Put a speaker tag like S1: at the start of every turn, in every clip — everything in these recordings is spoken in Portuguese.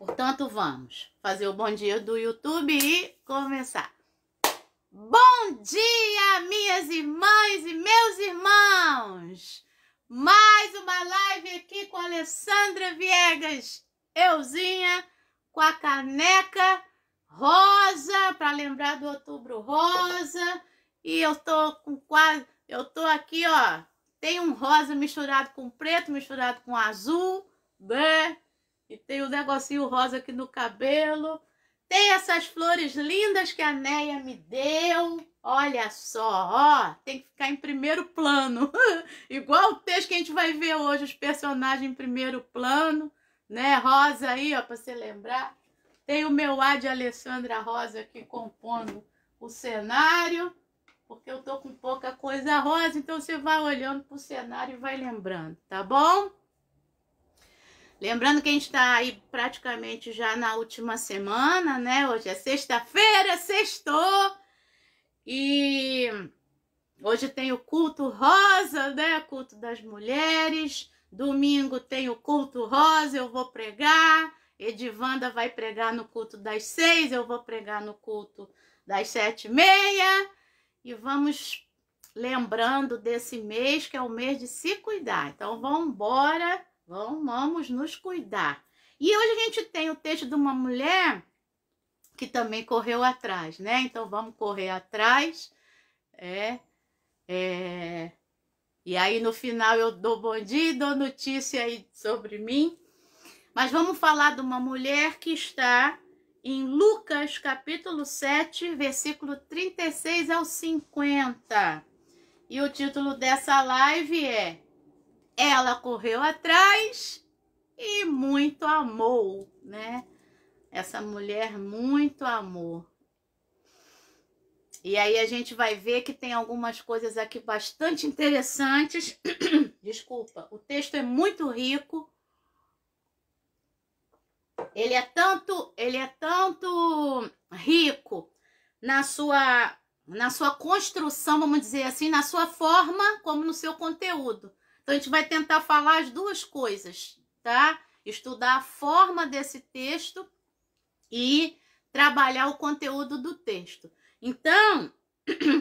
S1: Portanto, vamos fazer o bom dia do YouTube e começar. Bom dia, minhas irmãs e meus irmãos! Mais uma live aqui com a Alessandra Viegas, euzinha, com a caneca rosa, para lembrar do Outubro Rosa. E eu tô aqui, ó, tem um rosa misturado com preto, misturado com azul, né? E tem um negocinho rosa aqui no cabelo. Tem essas flores lindas que a Neia me deu. Olha só, ó, tem que ficar em primeiro plano. Igual o texto que a gente vai ver hoje, os personagens em primeiro plano, né? Rosa aí, ó, para você lembrar. Tem o meu A de Alessandra Rosa aqui compondo o cenário, porque eu tô com pouca coisa rosa, então você vai olhando pro cenário e vai lembrando, tá bom? Lembrando que a gente está aí praticamente já na última semana, né? Hoje é sexta-feira, sextou. E hoje tem o culto rosa, né? Culto das mulheres. Domingo tem o culto rosa, eu vou pregar. Edivanda vai pregar no culto das 6, eu vou pregar no culto das 7h30. E vamos lembrando desse mês, que é o mês de se cuidar. Então, vamos embora. Vamos nos cuidar. E hoje a gente tem o texto de uma mulher que também correu atrás, né? Então vamos correr atrás. E aí no final eu dou bom dia e dou notícia aí sobre mim. Mas vamos falar de uma mulher que está em Lucas capítulo 7, versículo 36 ao 50. E o título dessa live é Ela correu atrás e muito amou, né? Essa mulher muito amou. E aí a gente vai ver que tem algumas coisas aqui bastante interessantes. Desculpa, o texto é muito rico. Ele é tanto rico na sua construção, vamos dizer assim, na sua forma, como no seu conteúdo. Então, a gente vai tentar falar as duas coisas, tá? Estudar a forma desse texto e trabalhar o conteúdo do texto. Então,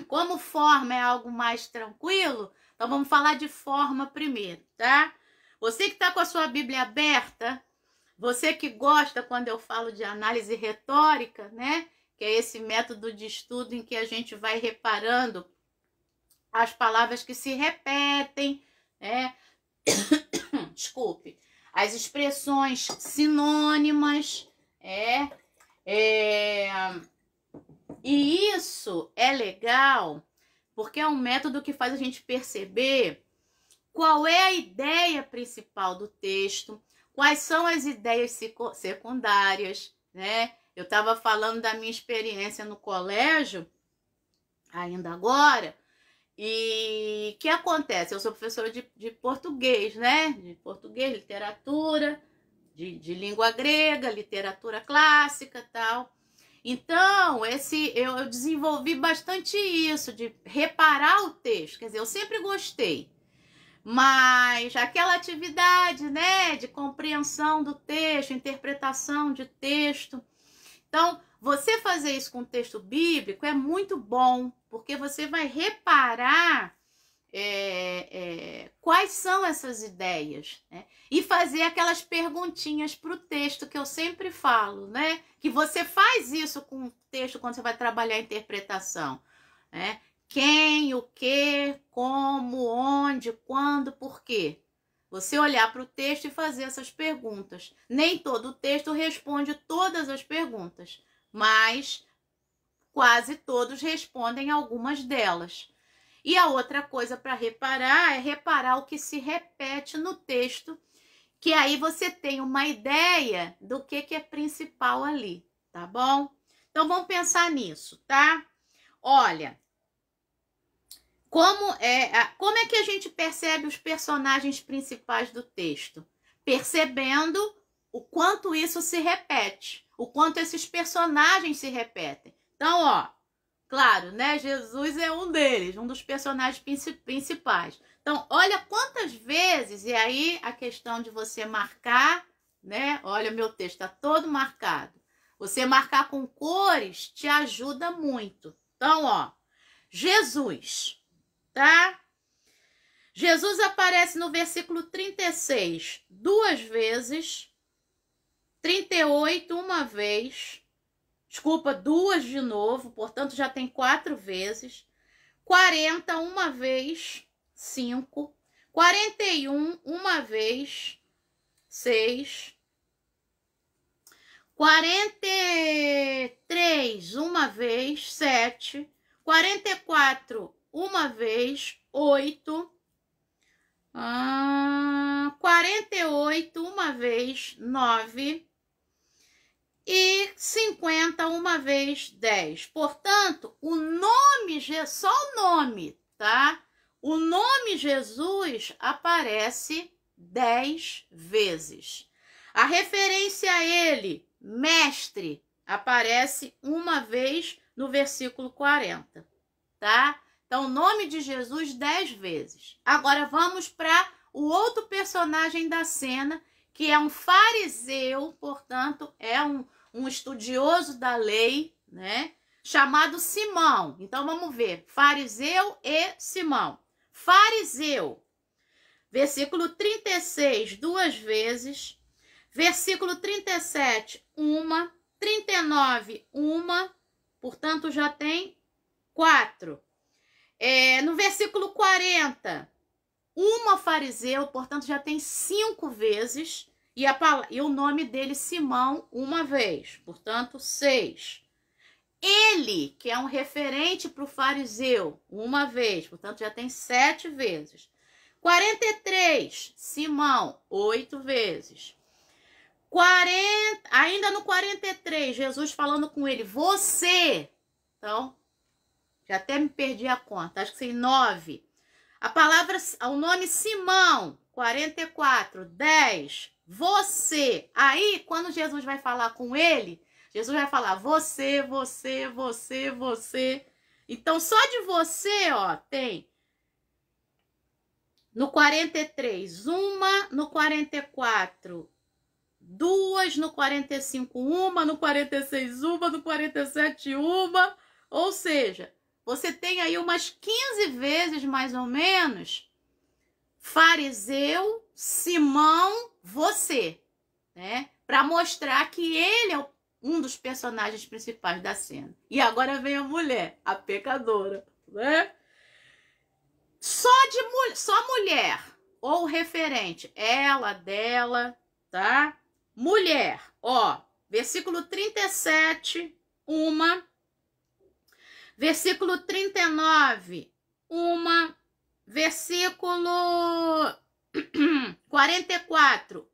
S1: como forma é algo mais tranquilo, então vamos falar de forma primeiro, tá? Você que está com a sua Bíblia aberta, você que gosta quando eu falo de análise retórica, né? Que é esse método de estudo em que a gente vai reparando as palavras que se repetem, desculpe, as expressões sinônimas, e isso é legal porque é um método que faz a gente perceber qual é a ideia principal do texto, quais são as ideias secundárias, né? Eu estava falando da minha experiência no colégio, ainda agora. E o que acontece? Eu sou professora de português, né? De português, literatura, de língua grega, literatura clássica e tal. Então, eu desenvolvi bastante isso, de reparar o texto. Quer dizer, eu sempre gostei. Mas aquela atividade, né? De compreensão do texto, interpretação de texto. Então, você fazer isso com texto bíblico é muito bom, porque você vai reparar quais são essas ideias, né? E fazer aquelas perguntinhas para o texto que eu sempre falo, né? Que você faz isso com o texto quando você vai trabalhar a interpretação, né? Quem, o que, como, onde, quando, por quê? Você olhar para o texto e fazer essas perguntas. Nem todo o texto responde todas as perguntas, mas quase todos respondem algumas delas. E a outra coisa para reparar é reparar o que se repete no texto, que aí você tem uma ideia do que é principal ali, tá bom? Então vamos pensar nisso, tá? Olha, como é que a gente percebe os personagens principais do texto? Percebendo o quanto isso se repete, o quanto esses personagens se repetem. Então, ó, claro, né? Jesus é um deles, um dos personagens principais. Então, olha quantas vezes, e aí a questão de você marcar né? Olha, meu texto tá todo marcado. Você marcar com cores te ajuda muito. Então, ó, Jesus, tá? Jesus aparece no versículo 36 duas vezes, 38 uma vez, desculpa, duas de novo, portanto já tem 4 vezes, 40 uma vez, 5, 41 uma vez, 6, 43 uma vez, 7, 44 uma vez, 8, 48 uma vez, 9 e 50 uma vez, 10. Portanto, o nome, só o nome, tá? O nome Jesus aparece 10 vezes. A referência a ele, mestre, aparece uma vez no versículo 40, tá? Então, o nome de Jesus 10 vezes. Agora, vamos para o outro personagem da cena, que é um fariseu, portanto, é um estudioso da lei, né? Chamado Simão. Então, vamos ver. Fariseu e Simão. Fariseu. Versículo 36, duas vezes. Versículo 37, uma. 39, uma. Portanto, já tem 4. No versículo 40, uma fariseu, portanto, já tem 5 vezes. E o nome dele, Simão, uma vez. Portanto, 6. Ele, que é um referente para o fariseu, uma vez. Portanto, já tem 7 vezes. 43, Simão, 8 vezes. 40, ainda no 43, Jesus falando com ele, você. Então, já até me perdi a conta, acho que tem 9. A palavra, o nome Simão, 44, 10, você. Aí, quando Jesus vai falar com ele, Jesus vai falar você, você, você, você. Então, só de você, ó, tem no 43, uma, no 44, 2, no 45, uma, no 46, uma, no 47, uma. Ou seja, você tem aí umas 15 vezes, mais ou menos, fariseu, Simão, você, né? Para mostrar que ele é um dos personagens principais da cena. E agora vem a mulher, a pecadora, né? Só mulher, ou referente, ela, dela, tá? Mulher, ó, versículo 37, uma. Versículo 39, uma. Versículo 44,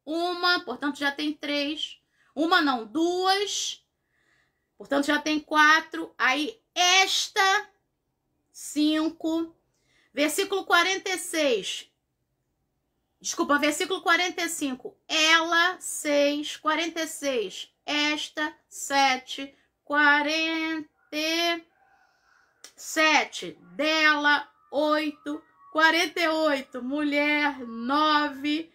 S1: uma, portanto já tem 3. Uma não, 2, portanto já tem 4. Aí esta, 5. Versículo 46, desculpa, versículo 45, ela, 6. 46, esta, 7. 47, dela, 8. 48, mulher, 9.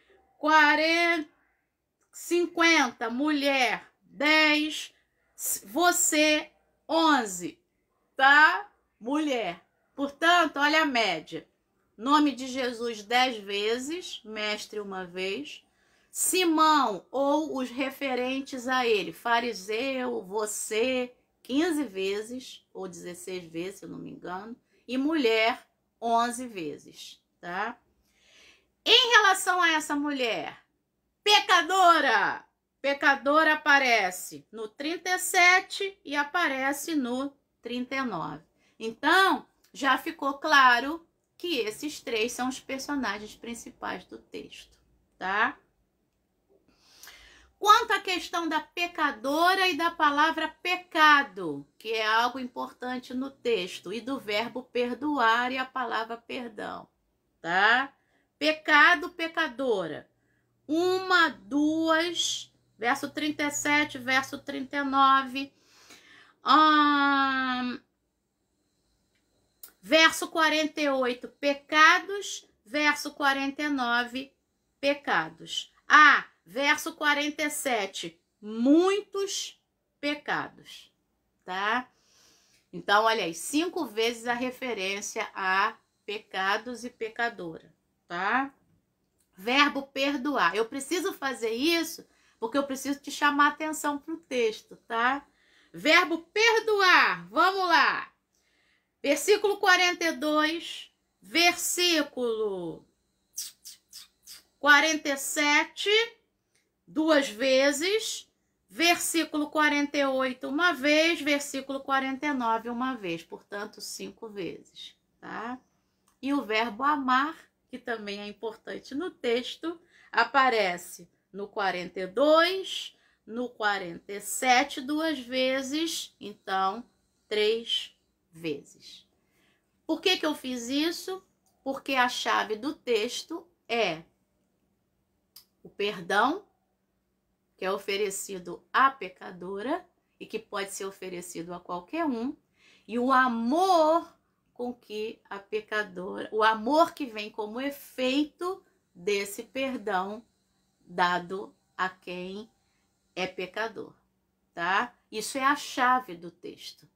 S1: 50, mulher, 10. Você, 11, tá? Mulher. Portanto, olha a média. Nome de Jesus 10 vezes, mestre uma vez. Simão, ou os referentes a ele, fariseu, você, 15 vezes, ou 16 vezes, se eu não me engano. E mulher, 11 vezes, tá? Em relação a essa mulher, pecadora. Pecadora aparece no 37 e aparece no 39. Então, já ficou claro que esses 3 são os personagens principais do texto, tá? Quanto à questão da pecadora e da palavra pecado, que é algo importante no texto, e do verbo perdoar e a palavra perdão, tá? Pecado, pecadora. 1, 2, verso 37, verso 39. Verso 48, pecados. Verso 49, pecados. verso 47, muitos pecados, tá? Então, olha aí, 5 vezes a referência a pecados e pecadora, tá? Verbo perdoar. Eu preciso fazer isso porque eu preciso te chamar a atenção para o texto, tá? Verbo perdoar. Vamos lá. Versículo 42, versículo 47, 2 vezes, versículo 48 uma vez, versículo 49 uma vez, portanto 5 vezes, tá? E o verbo amar, que também é importante no texto, aparece no 42, no 47 2 vezes, então 3 vezes. Por que eu fiz isso? Porque a chave do texto é o perdão, que é oferecido à pecadora e que pode ser oferecido a qualquer um, e o amor com que a pecadora, o amor que vem como efeito desse perdão dado a quem é pecador, tá? Isso é a chave do texto.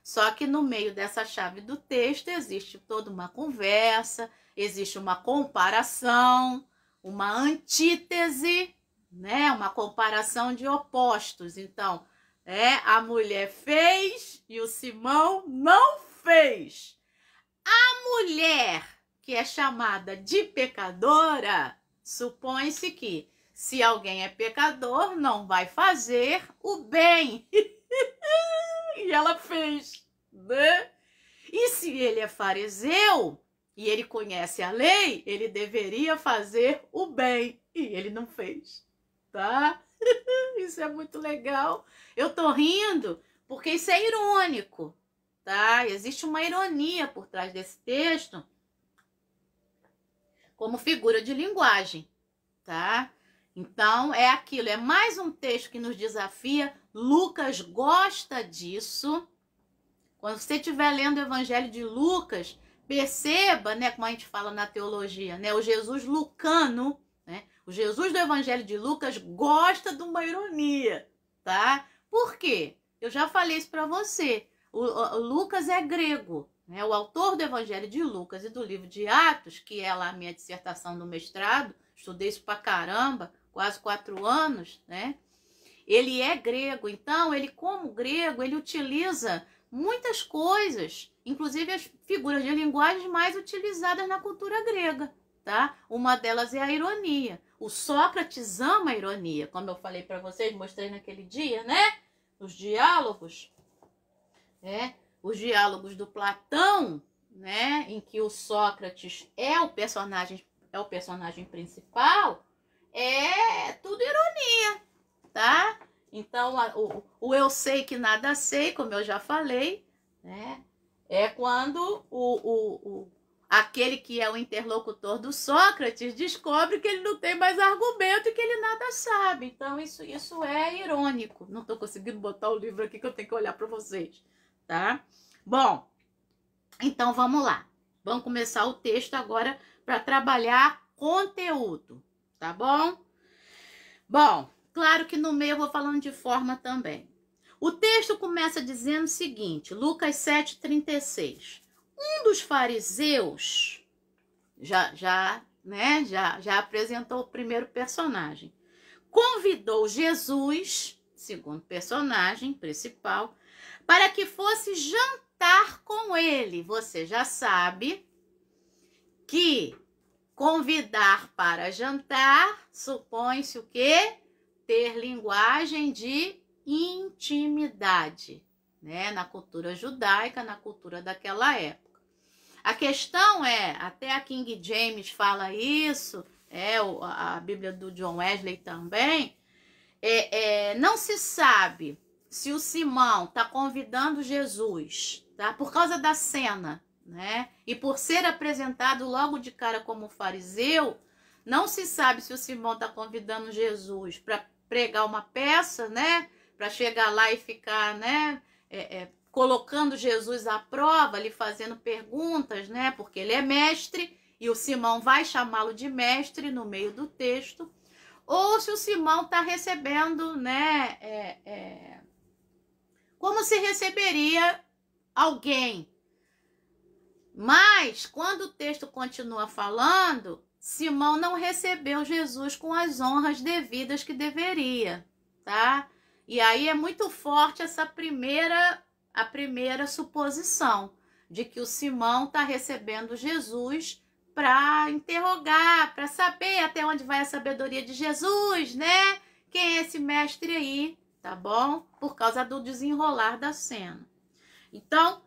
S1: Só que no meio dessa chave do texto existe toda uma conversa, existe uma comparação, uma antítese, né? Uma comparação de opostos. Então, a mulher fez e o Simão não fez. A mulher que é chamada de pecadora, supõe-se que se alguém é pecador, não vai fazer o bem. E ela fez, né? E se ele é fariseu e ele conhece a lei, ele deveria fazer o bem. E ele não fez, tá? Isso é muito legal. Eu tô rindo porque isso é irônico, tá? Existe uma ironia por trás desse texto como figura de linguagem, tá? Então, é aquilo, é mais um texto que nos desafia. Lucas gosta disso. Quando você estiver lendo o Evangelho de Lucas, perceba, né, como a gente fala na teologia, né, o Jesus lucano, né, o Jesus do Evangelho de Lucas gosta de uma ironia, tá? Por quê? Eu já falei isso para você. O Lucas é grego, né? O autor do Evangelho de Lucas e do livro de Atos, que é lá a minha dissertação do mestrado, estudei isso pra caramba, quase 4 anos, né? Ele é grego, então ele, como grego, ele utiliza muitas coisas, inclusive as figuras de linguagem mais utilizadas na cultura grega, tá? Uma delas é a ironia. O Sócrates ama a ironia, como eu falei para vocês, mostrei naquele dia, né? Os diálogos, os diálogos do Platão, né? Em que o Sócrates é o personagem principal, é tudo ironia, tá? Então, o eu sei que nada sei, como eu já falei, né? É quando aquele que é o interlocutor do Sócrates descobre que ele não tem mais argumento e que ele nada sabe. Então, isso é irônico. Não estou conseguindo botar o livro aqui que eu tenho que olhar para vocês, tá? Bom, então vamos lá. Vamos começar o texto agora para trabalhar conteúdo, tá bom? Bom, claro que no meio eu vou falando de forma também. O texto começa dizendo o seguinte, Lucas 7,36. Um dos fariseus já apresentou o primeiro personagem. Convidou Jesus, segundo personagem principal, para que fosse jantar com ele. Você já sabe que convidar para jantar supõe-se o quê? Ter linguagem de intimidade, né? Na cultura judaica, na cultura daquela época. A questão é, até a King James fala isso, a Bíblia do John Wesley também, não se sabe se o Simão está convidando Jesus, tá? Por causa da cena, né? E por ser apresentado logo de cara como fariseu, não se sabe se o Simão está convidando Jesus para pregar uma peça, né? Para chegar lá e ficar, né? Colocando Jesus à prova, lhe fazendo perguntas, né? Porque ele é mestre e o Simão vai chamá-lo de mestre no meio do texto. ou se o Simão está recebendo, né, como se receberia alguém. Mas, quando o texto continua falando, Simão não recebeu Jesus com as honras devidas que deveria, tá? E aí é muito forte essa a primeira suposição de que o Simão está recebendo Jesus para interrogar, para saber até onde vai a sabedoria de Jesus, né? Quem é esse mestre aí, tá bom? Por causa do desenrolar da cena. Então,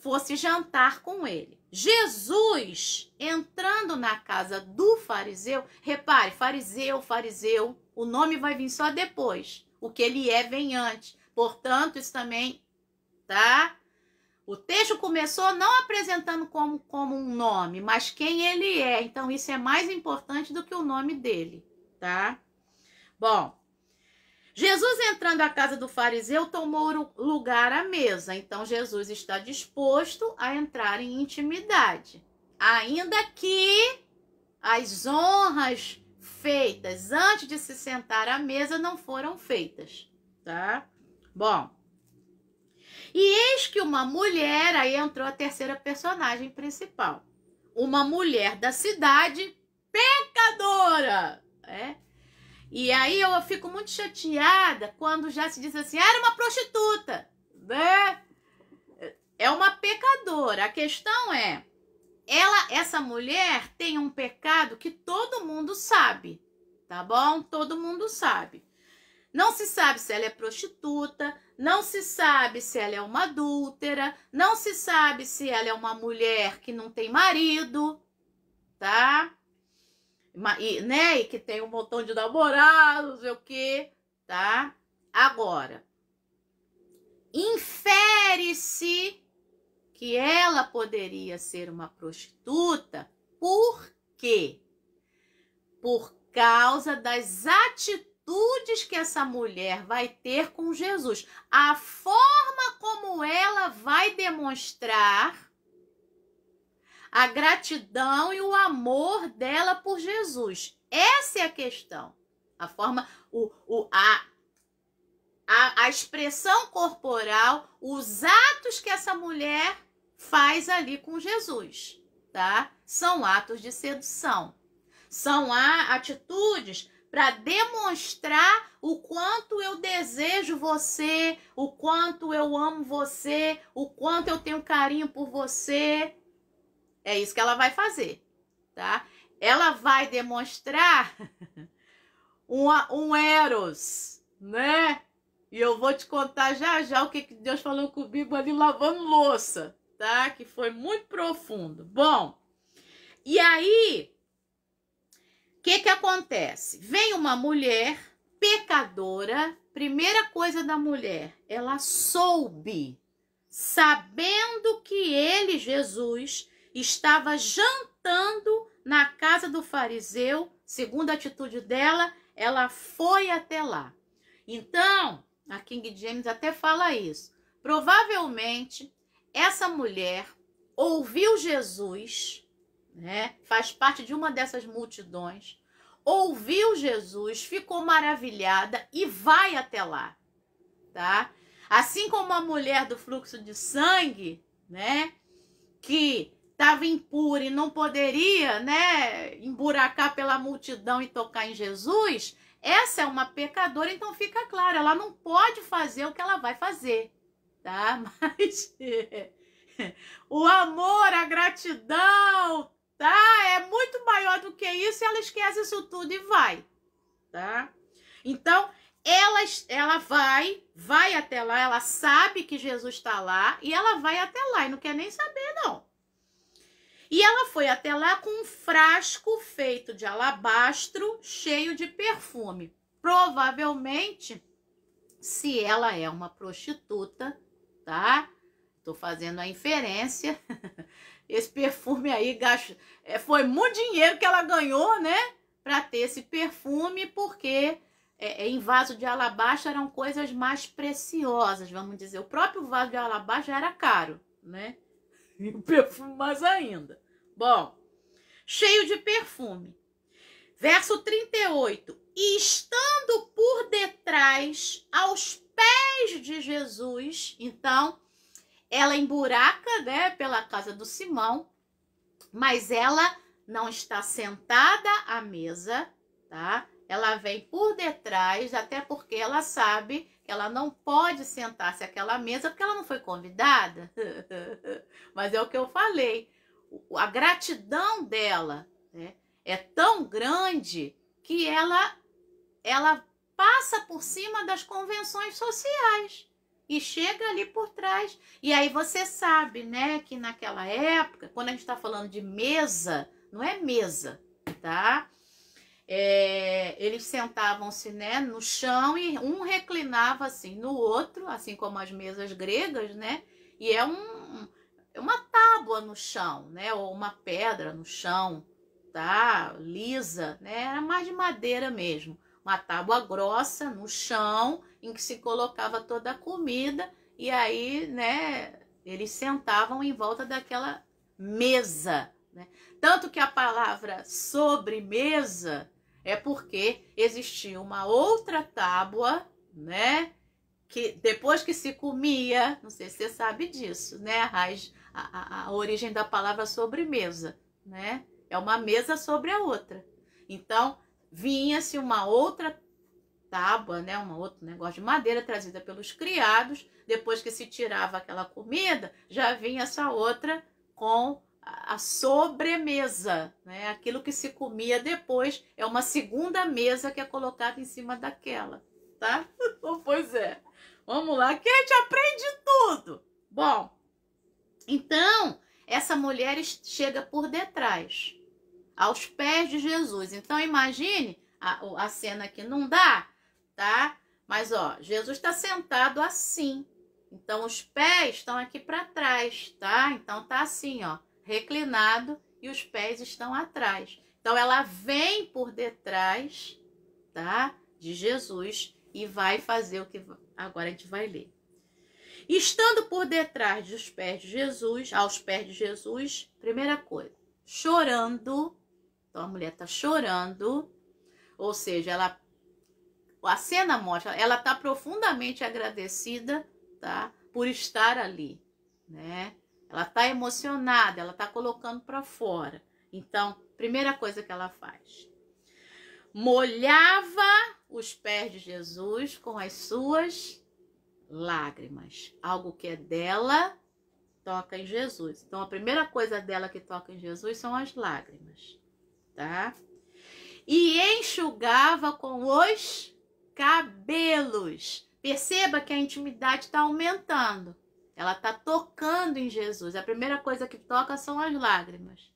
S1: fosse jantar com ele. Jesus, entrando na casa do fariseu, repare, fariseu, o nome vai vir só depois. O que ele é vem antes. Portanto, isso também, tá? O texto começou não apresentando como um nome, mas quem ele é. Então, isso é mais importante do que o nome dele, tá? Bom, Jesus entrando à casa do fariseu tomou lugar à mesa. Então, Jesus está disposto a entrar em intimidade. Ainda que as honras feitas antes de se sentar à mesa não foram feitas, tá? Bom, e eis que uma mulher, aí entrou a terceira personagem principal. Uma mulher da cidade, pecadora, E aí eu fico muito chateada quando já se diz assim, era uma prostituta, né? É uma pecadora. A questão é, essa mulher tem um pecado que todo mundo sabe, tá bom? Todo mundo sabe. Não se sabe se ela é prostituta, não se sabe se ela é uma adúltera, não se sabe se ela é uma mulher que não tem marido, tá? E que tem um montão de namorados, não sei o quê, tá? Agora, infere-se que ela poderia ser uma prostituta, por quê? Por causa das atitudes que essa mulher vai ter com Jesus. A forma como ela vai demonstrar a gratidão e o amor dela por Jesus. Essa é a questão. A forma, a expressão corporal, os atos que essa mulher faz ali com Jesus, tá? São atos de sedução. São atitudes para demonstrar o quanto eu desejo você, o quanto eu amo você, o quanto eu tenho carinho por você. É isso que ela vai fazer, tá? Ela vai demonstrar um eros, né? E eu vou te contar já o que Deus falou comigo ali lavando louça, tá? Que foi muito profundo. Bom, e aí, o que acontece? Vem uma mulher pecadora, primeira coisa da mulher, ela soube, sabendo que ele, Jesus, estava jantando na casa do fariseu, segundo a atitude dela, ela foi até lá. Então, a King James até fala isso. Provavelmente, essa mulher ouviu Jesus, né? Faz parte de uma dessas multidões, ouviu Jesus, ficou maravilhada e vai até lá, tá? Assim como a mulher do fluxo de sangue, né? Que estava impura e não poderia, né, emburacar pela multidão e tocar em Jesus, essa é uma pecadora, então fica claro, ela não pode fazer o que ela vai fazer, tá? Mas o amor, a gratidão, tá? É muito maior do que isso e ela esquece isso tudo e vai, tá? Então, ela vai até lá, ela sabe que Jesus está lá e ela vai até lá e não quer nem saber, não. E ela foi até lá com um frasco feito de alabastro cheio de perfume. Provavelmente, se ela é uma prostituta, tá? Tô fazendo a inferência. Esse perfume aí foi muito dinheiro que ela ganhou, né? Para ter esse perfume, porque em vaso de alabastro eram coisas mais preciosas, vamos dizer. O próprio vaso de alabastro já era caro, né? E o perfume mais ainda. Bom, cheio de perfume. Verso 38. E estando por detrás, aos pés de Jesus, então, ela emburaca, né, pela casa do Simão, mas ela não está sentada à mesa, tá? Ela vem por detrás, até porque ela sabe que ela não pode sentar-se àquela mesa porque ela não foi convidada. Mas é o que eu falei. A gratidão dela, né, é tão grande que ela passa por cima das convenções sociais e chega ali por trás. E aí você sabe, né, que naquela época, quando a gente está falando de mesa, não é mesa, tá? Eles sentavam-se, né, no chão e um reclinava assim no outro, assim como as mesas gregas, né? E é uma tábua no chão, né? Ou uma pedra no chão, tá? Lisa, né? Era mais de madeira mesmo. Uma tábua grossa no chão em que se colocava toda a comida e aí, né, eles sentavam em volta daquela mesa, né? Tanto que a palavra sobremesa é porque existia uma outra tábua, né, que depois que se comia, não sei se você sabe disso, né, a origem da palavra sobremesa, né, é uma mesa sobre a outra. Então, vinha-se uma outra tábua, né, um outro negócio de madeira trazida pelos criados, depois que se tirava aquela comida, já vinha essa outra com a sobremesa, né? Aquilo que se comia depois é uma segunda mesa que é colocada em cima daquela, tá? Pois é. Vamos lá, que a gente aprende tudo. Bom, então, essa mulher chega por detrás, aos pés de Jesus. Então, imagine a cena que não dá, tá? Mas, ó, Jesus está sentado assim. Então, os pés estão aqui para trás, tá? Então, tá assim, ó, reclinado e os pés estão atrás. Então, ela vem por detrás, tá? De Jesus e vai fazer o que agora a gente vai ler. Estando por detrás dos pés de Jesus, aos pés de Jesus, primeira coisa, chorando. Então, a mulher tá chorando, ou seja, a cena mostra, ela tá profundamente agradecida, tá? Por estar ali, né? Ela tá emocionada, ela tá colocando para fora. Então, primeira coisa que ela faz, molhava os pés de Jesus com as suas lágrimas. Algo que é dela, toca em Jesus. Então, a primeira coisa dela que toca em Jesus são as lágrimas, tá? E enxugava com os cabelos. Perceba que a intimidade está aumentando. Ela está tocando em Jesus. A primeira coisa que toca são as lágrimas.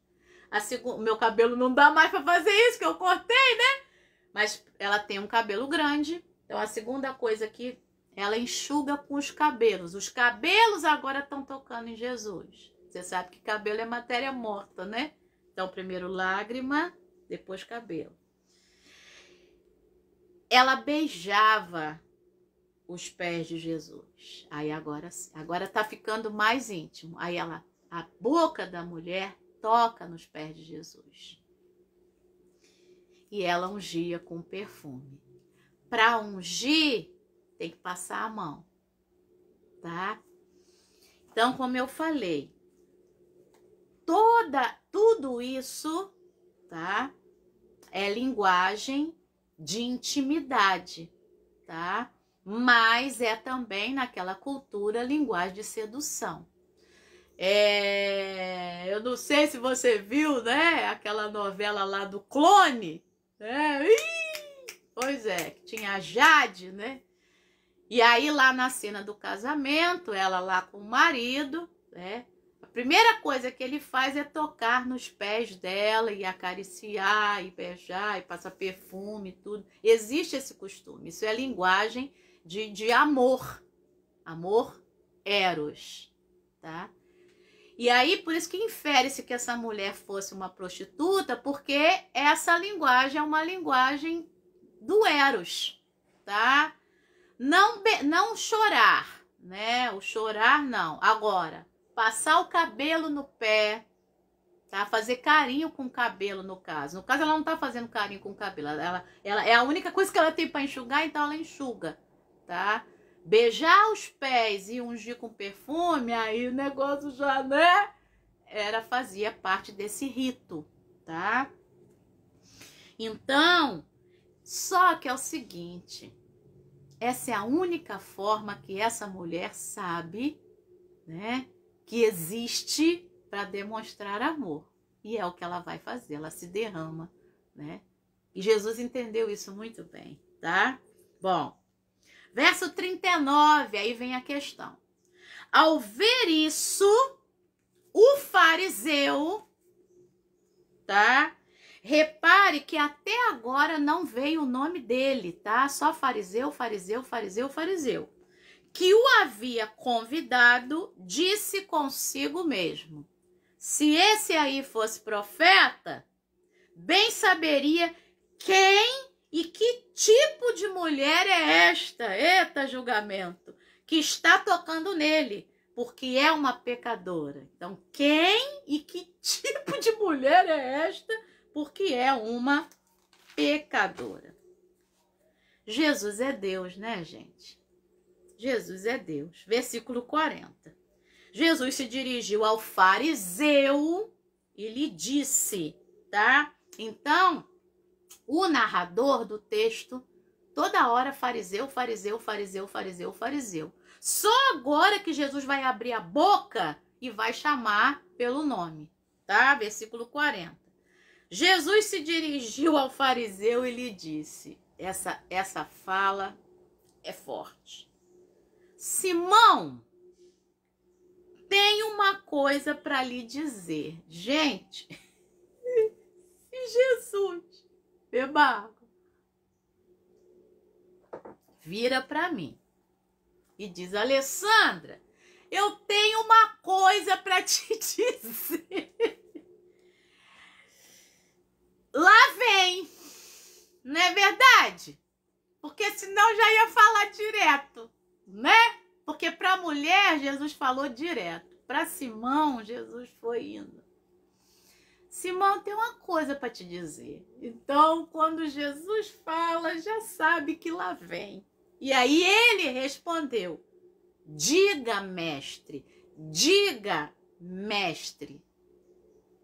S1: Meu cabelo não dá mais para fazer isso, que eu cortei, né? Mas ela tem um cabelo grande. Então, a segunda coisa que ela enxuga com os cabelos. Os cabelos agora estão tocando em Jesus. Você sabe que cabelo é matéria morta, né? Então, primeiro lágrima, depois cabelo. Ela beijava os pés de Jesus. Aí agora tá ficando mais íntimo. Aí a boca da mulher toca nos pés de Jesus. E ela ungia com perfume. Para ungir, tem que passar a mão, tá? Então, como eu falei, tudo isso, tá? É linguagem de intimidade, tá? Mas é também naquela cultura linguagem de sedução. Eu não sei se você viu, né? Aquela novela lá do Clone, né? Pois é, que tinha a Jade, né? E aí lá na cena do casamento, ela lá com o marido, né? A primeira coisa que ele faz é tocar nos pés dela e acariciar e beijar e passar perfume e tudo. Existe esse costume. Isso é linguagem de amor. Amor eros, tá? E aí, por isso que infere-se que essa mulher fosse uma prostituta, porque essa linguagem é uma linguagem do eros, tá? Não chorar, né? O chorar não. Agora, passar o cabelo no pé, tá? Fazer carinho com o cabelo, no caso. No caso, ela não tá fazendo carinho com o cabelo. Ela é a única coisa que ela tem para enxugar, então ela enxuga, tá? Beijar os pés e ungir com perfume, aí o negócio já, né? Fazia parte desse rito, tá? Então, só que é o seguinte, essa é a única forma que essa mulher sabe, né, que existe para demonstrar amor. E é o que ela vai fazer, ela se derrama, né? E Jesus entendeu isso muito bem, tá? Bom, verso 39, aí vem a questão. Ao ver isso, o fariseu, tá? Repare que até agora não veio o nome dele, tá? Só fariseu, fariseu, fariseu, fariseu. Que o havia convidado, disse consigo mesmo: se esse aí fosse profeta, bem saberia quem e que tipo de mulher é esta, eita julgamento, que está tocando nele, porque é uma pecadora. Então, quem e que tipo de mulher é esta, porque é uma pecadora. Jesus é Deus, né, gente? Jesus é Deus. Versículo 40. Jesus se dirigiu ao fariseu e lhe disse, tá? Então, o narrador do texto, toda hora fariseu, fariseu, fariseu, fariseu, fariseu. Só agora que Jesus vai abrir a boca e vai chamar pelo nome, tá? Versículo 40. Jesus se dirigiu ao fariseu e lhe disse, essa fala é forte. Simão, tenho uma coisa para lhe dizer. Gente, Jesus, beba água, vira para mim e diz, Alessandra, eu tenho uma coisa para te dizer. Lá vem, não é verdade? Porque senão já ia falar direto, né? Porque para a mulher, Jesus falou direto. Para Simão, Jesus foi indo. Simão, tem uma coisa para te dizer. Então, quando Jesus fala, já sabe que lá vem. E aí ele respondeu, diga, mestre,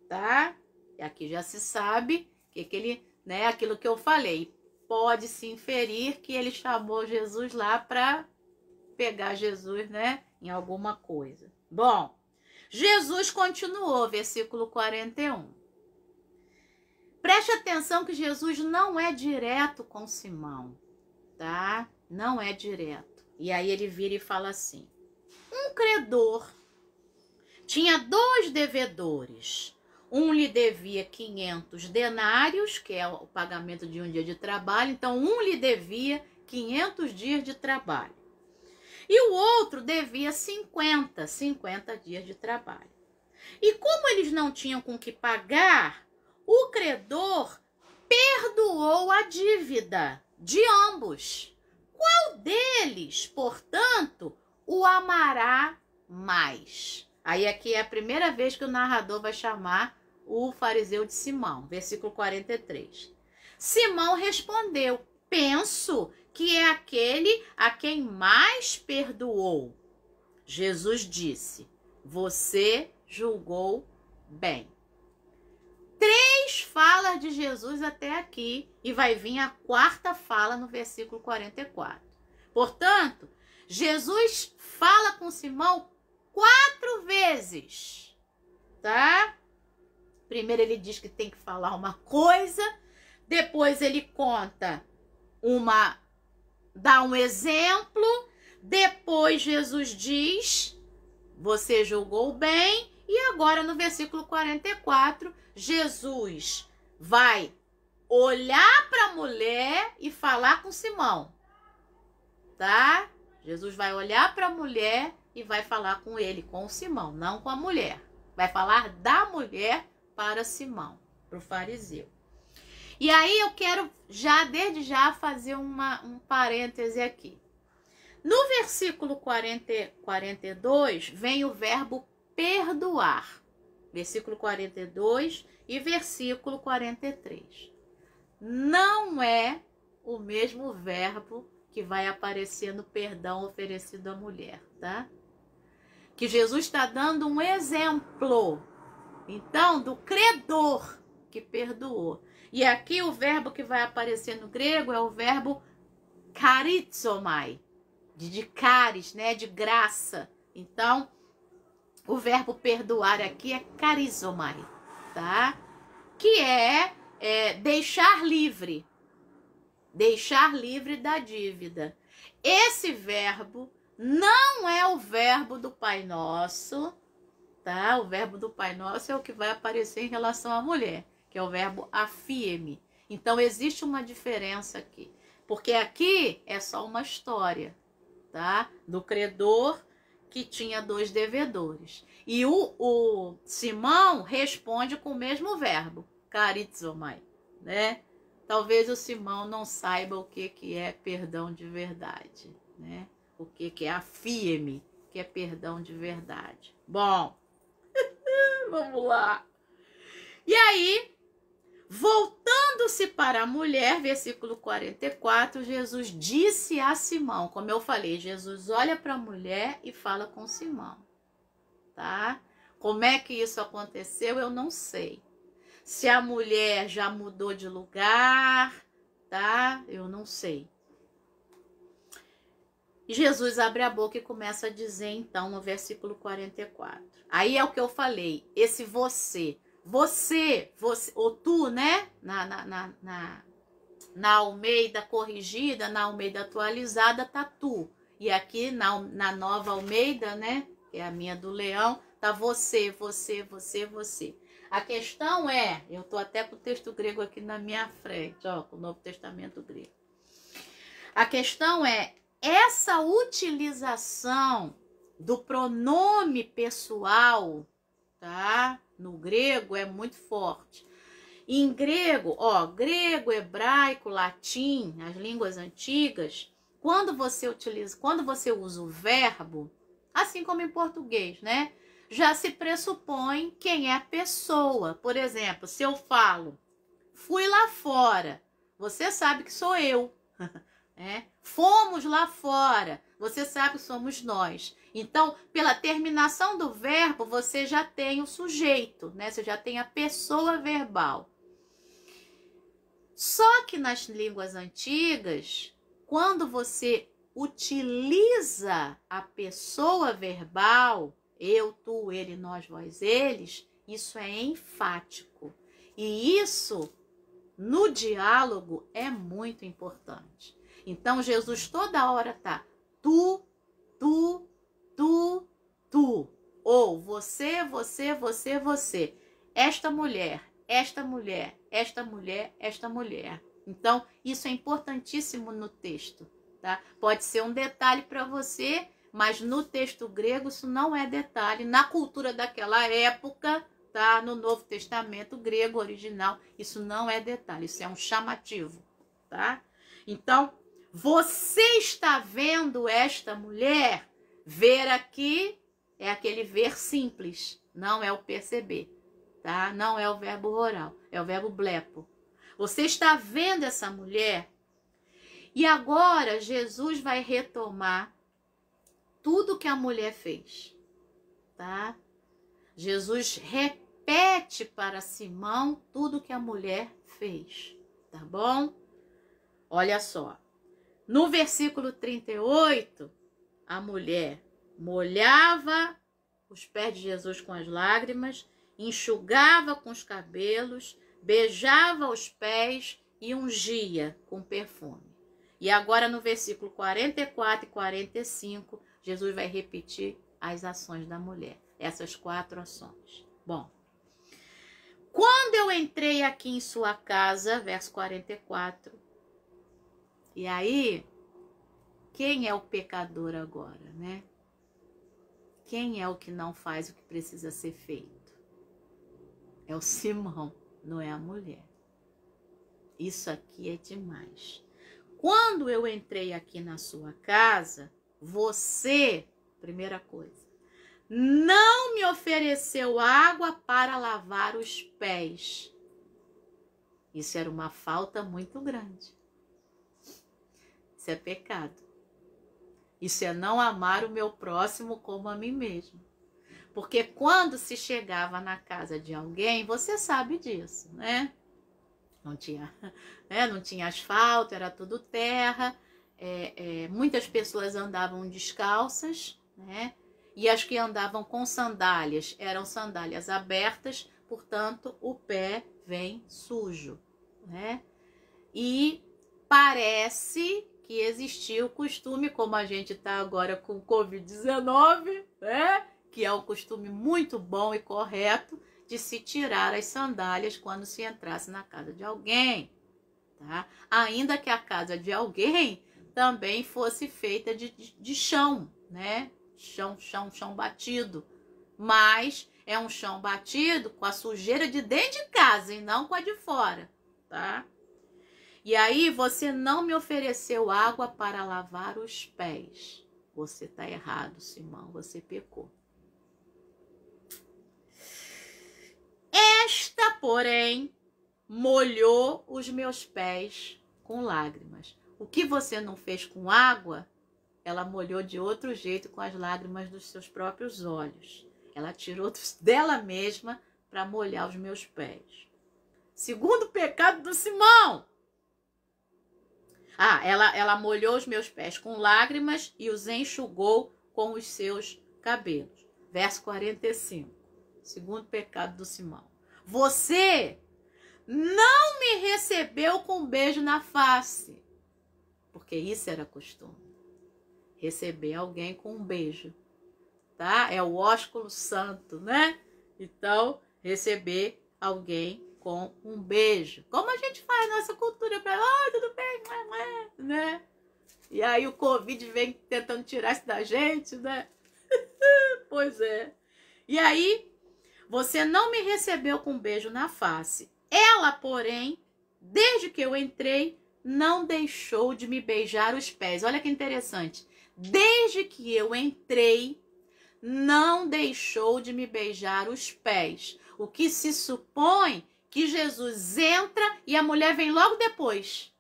S1: tá? E aqui já se sabe que ele, né, aquilo que eu falei, pode-se inferir que ele chamou Jesus lá para pegar Jesus, né, em alguma coisa. Bom, Jesus continuou, versículo 41. Preste atenção que Jesus não é direto com Simão, tá? Não é direto. E aí ele vira e fala assim, um credor tinha 2 devedores. Um lhe devia 500 denários, que é o pagamento de um dia de trabalho. Então, um lhe devia 500 dias de trabalho. E o outro devia 50 dias de trabalho. E como eles não tinham com que pagar, o credor perdoou a dívida de ambos. Qual deles, portanto, o amará mais? Aí aqui é a primeira vez que o narrador vai chamar o fariseu de Simão, versículo 43. Simão respondeu, penso que é aquele a quem mais perdoou. Jesus disse, você julgou bem. 3 falas de Jesus até aqui e vai vir a 4ª fala no versículo 44. Portanto, Jesus fala com Simão 4 vezes, tá? Primeiro ele diz que tem que falar uma coisa, depois ele conta dá um exemplo, depois Jesus diz, você julgou bem, e agora no versículo 44, Jesus vai olhar para a mulher e falar com Simão, tá? Jesus vai olhar para a mulher e vai falar com ele, com o Simão, não com a mulher. Vai falar da mulher para Simão, para o fariseu. E aí eu quero desde já fazer um parêntese aqui. No versículo 42 vem o verbo perdoar, versículo 42 e versículo 43. Não é o mesmo verbo que vai aparecer no perdão oferecido à mulher, tá? Que Jesus está dando um exemplo, então, do credor que perdoou. E aqui o verbo que vai aparecer no grego é o verbo charizomai, de caris, né, de graça. Então, o verbo perdoar aqui é charizomai, tá? Que é deixar livre da dívida. Esse verbo não é o verbo do Pai Nosso, tá? O verbo do Pai Nosso é o que vai aparecer em relação à mulher, que é o verbo afie-me. Então, existe uma diferença aqui, porque aqui é só uma história, tá? Do credor que tinha 2 devedores. E o Simão responde com o mesmo verbo, charizomai, né? Talvez o Simão não saiba o que é perdão de verdade, né? O que é afie-me, que é perdão de verdade. Bom, vamos lá. E aí, voltando-se para a mulher, versículo 44, Jesus disse a Simão, como eu falei, Jesus olha para a mulher e fala com Simão, tá? Como é que isso aconteceu, eu não sei. Se a mulher já mudou de lugar, tá? Eu não sei. E Jesus abre a boca e começa a dizer, então, no versículo 44. Aí é o que eu falei, esse você, ou tu, né? Na Almeida corrigida, na Almeida atualizada, tá tu. E aqui na nova Almeida, né? Que é a minha do Leão, tá você. A questão é, eu tô até com o texto grego aqui na minha frente, ó, com o Novo Testamento grego. A questão é, essa utilização do pronome pessoal, tá? No grego é muito forte. Em grego, ó, grego, hebraico, latim, as línguas antigas, quando você usa o verbo, assim como em português, né? Já se pressupõe quem é a pessoa. Por exemplo, se eu falo, fui lá fora, você sabe que sou eu. Fomos lá fora, você sabe que somos nós. Então, pela terminação do verbo, você já tem o sujeito, né? Você já tem a pessoa verbal. Só que nas línguas antigas, quando você utiliza a pessoa verbal, eu, tu, ele, nós, vós, eles, isso é enfático. E isso, no diálogo, é muito importante. Então, Jesus toda hora tá tu, tu, tu, tu. Ou você, você, você, você. Esta mulher, esta mulher, esta mulher, esta mulher. Então, isso é importantíssimo no texto, tá? Pode ser um detalhe para você, mas no texto grego isso não é detalhe. Na cultura daquela época, tá? No Novo Testamento grego original, isso não é detalhe, isso é um chamativo, tá? Então, você está vendo esta mulher? Ver aqui é aquele ver simples, não é o perceber, tá? Não é o verbo oral, é o verbo blepo. Você está vendo essa mulher? E agora Jesus vai retomar tudo que a mulher fez, tá? Jesus repete para Simão tudo que a mulher fez, tá bom? Olha só. No versículo 38, a mulher molhava os pés de Jesus com as lágrimas, enxugava com os cabelos, beijava os pés e ungia com perfume. E agora no versículo 44 e 45, Jesus vai repetir as ações da mulher, essas 4 ações. Bom, quando eu entrei aqui em sua casa, verso 44, e aí, quem é o pecador agora, né? Quem é o que não faz o que precisa ser feito? É o Simão, não é a mulher. Isso aqui é demais. Quando eu entrei aqui na sua casa, você, primeira coisa, não me ofereceu água para lavar os pés. Isso era uma falta muito grande. Isso é pecado. Isso é não amar o meu próximo como a mim mesmo. Porque quando se chegava na casa de alguém, você sabe disso, né? Não tinha asfalto, era tudo terra. Muitas pessoas andavam descalças, né? E as que andavam com sandálias eram sandálias abertas, portanto, o pé vem sujo, né? E parece que existia o costume, como a gente está agora com o Covid-19, né? Que é um costume muito bom e correto de se tirar as sandálias quando se entrasse na casa de alguém, tá? Ainda que a casa de alguém também fosse feita de chão, né? Chão batido. Mas é um chão batido com a sujeira de dentro de casa e não com a de fora, tá? E aí você não me ofereceu água para lavar os pés. Você tá errado, Simão, você pecou. Esta, porém, molhou os meus pés com lágrimas. O que você não fez com água, ela molhou de outro jeito com as lágrimas dos seus próprios olhos. Ela tirou dela mesma para molhar os meus pés. Segundo pecado do Simão. Ela molhou os meus pés com lágrimas e os enxugou com os seus cabelos. Verso 45. Segundo pecado do Simão. Você não me recebeu com um beijo na face. Porque isso era costume. Receber alguém com um beijo, tá? É o ósculo santo, né? Então, receber alguém com um beijo. Como a gente faz na nossa cultura, para tudo bem, né? E aí o Covid vem tentando tirar isso da gente, né? Pois é. E aí, você não me recebeu com um beijo na face. Ela, porém, desde que eu entrei, não deixou de me beijar os pés. Olha que interessante. Desde que eu entrei, não deixou de me beijar os pés. O que se supõe que Jesus entra e a mulher vem logo depois.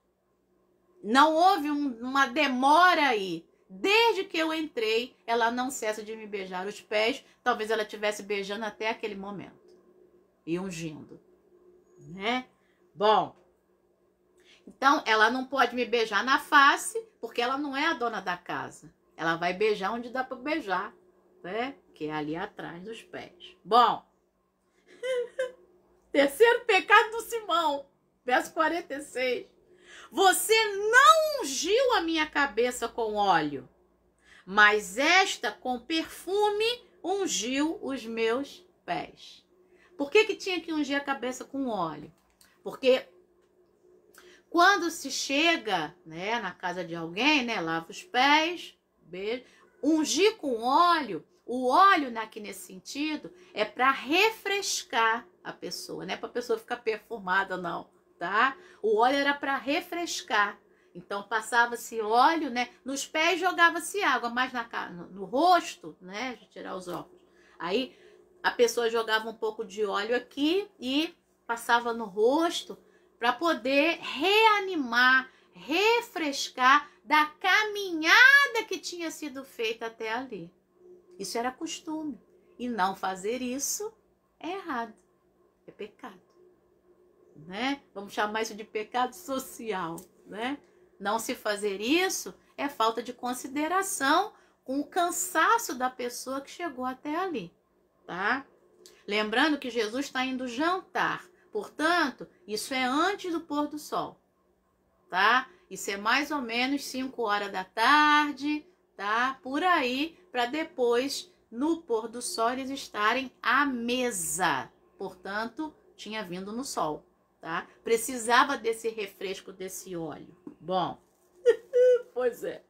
S1: Não houve uma demora aí. Desde que eu entrei, ela não cessa de me beijar os pés. Talvez ela estivesse beijando até aquele momento. E ungindo. Né? Bom. Então, ela não pode me beijar na face, porque ela não é a dona da casa. Ela vai beijar onde dá para beijar, né? Que é ali atrás dos pés. Bom, terceiro pecado do Simão, verso 46. Você não ungiu a minha cabeça com óleo, mas esta com perfume ungiu os meus pés. Por que tinha que ungir a cabeça com óleo? Porque quando se chega, né, na casa de alguém, né, lava os pés, beijo, ungir com óleo, o óleo aqui nesse sentido é para refrescar a pessoa, não é para a pessoa ficar perfumada não, tá? O óleo era para refrescar. Então passava-se óleo, né, nos pés jogava-se água, mas no rosto, né, de tirar os óculos. Aí a pessoa jogava um pouco de óleo aqui e passava no rosto, para poder reanimar, refrescar da caminhada que tinha sido feita até ali. Isso era costume. E não fazer isso é errado. É pecado. Né? Vamos chamar isso de pecado social. Né? Não se fazer isso é falta de consideração com o cansaço da pessoa que chegou até ali. Tá? Lembrando que Jesus está indo jantar. Portanto, isso é antes do pôr do sol, tá? Isso é mais ou menos 5 horas da tarde, tá? Por aí, para depois, no pôr do sol, eles estarem à mesa. Portanto, tinha vindo no sol, tá? Precisava desse refresco, desse óleo. Bom, pois é.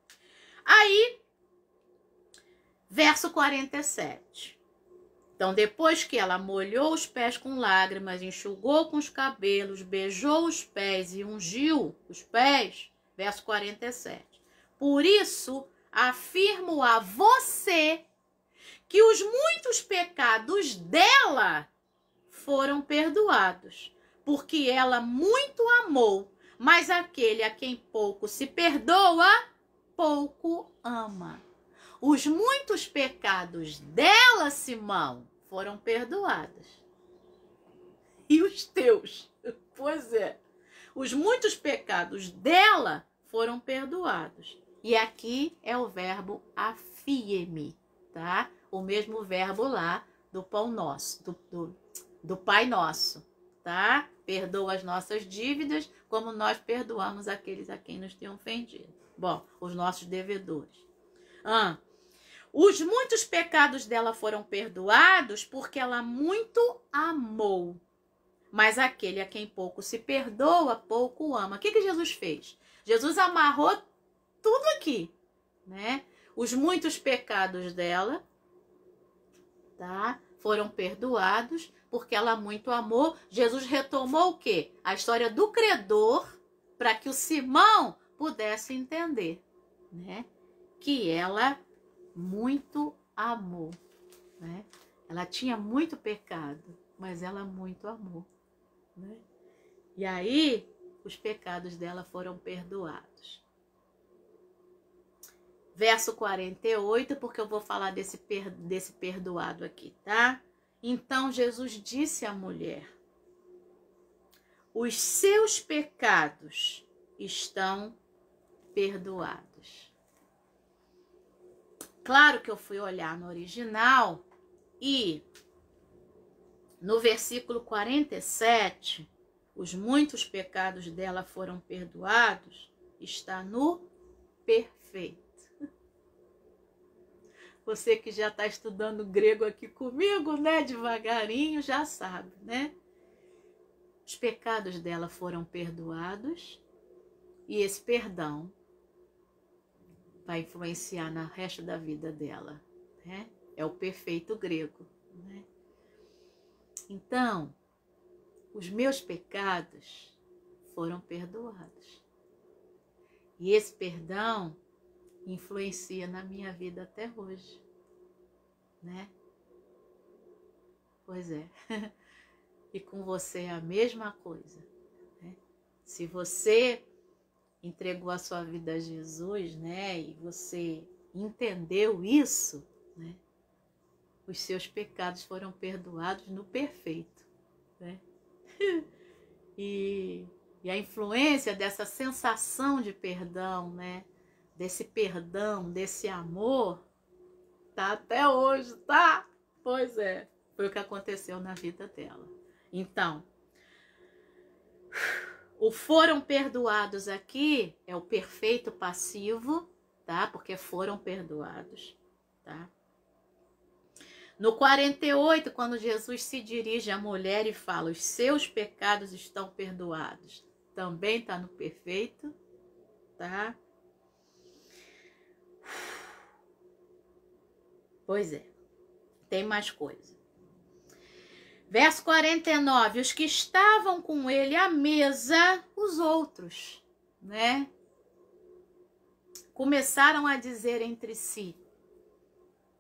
S1: Aí, verso 47. Então, depois que ela molhou os pés com lágrimas, enxugou com os cabelos, beijou os pés e ungiu os pés, verso 47. Por isso, afirmo a você que os muitos pecados dela foram perdoados, porque ela muito amou, mas aquele a quem pouco se perdoa, pouco ama. Os muitos pecados dela, Simão, foram perdoados. E os teus? Pois é. Os muitos pecados dela foram perdoados. E aqui é o verbo afie-me, tá? O mesmo verbo lá do pão nosso, do Pai Nosso, tá? Perdoa as nossas dívidas, como nós perdoamos aqueles a quem nos têm ofendido. Bom, os nossos devedores. Os muitos pecados dela foram perdoados porque ela muito amou. Mas aquele a quem pouco se perdoa, pouco ama. O que Jesus fez? Jesus amarrou tudo aqui, né? Os muitos pecados dela, tá? Foram perdoados porque ela muito amou. Jesus retomou o quê? A história do credor para que o Simão pudesse entender, né? Que ela muito amou, né? Ela tinha muito pecado, mas ela muito amou, né? E aí, os pecados dela foram perdoados. Verso 48, porque eu vou falar desse perdoado aqui, tá? Então, Jesus disse à mulher: os seus pecados estão perdoados. Claro que eu fui olhar no original e no versículo 47, os muitos pecados dela foram perdoados, está no perfeito. Você que já está estudando grego aqui comigo, né, devagarinho, já sabe, né? Os pecados dela foram perdoados e esse perdão vai influenciar no resto da vida dela, né? É o perfeito grego, né? Então, os meus pecados foram perdoados. E esse perdão influencia na minha vida até hoje, né? Pois é. E com você é a mesma coisa, né? Se você entregou a sua vida a Jesus, né? E você entendeu isso, né? Os seus pecados foram perdoados no perfeito, né? E a influência dessa sensação de perdão, né? Desse perdão, desse amor, tá até hoje, tá? Pois é, foi o que aconteceu na vida dela. Então, o foram perdoados aqui é o perfeito passivo, tá? Porque foram perdoados, tá? No 48, quando Jesus se dirige à mulher e fala: os seus pecados estão perdoados, também está no perfeito, tá? Pois é, tem mais coisa. Verso 49, os que estavam com ele à mesa, os outros, né? Começaram a dizer entre si: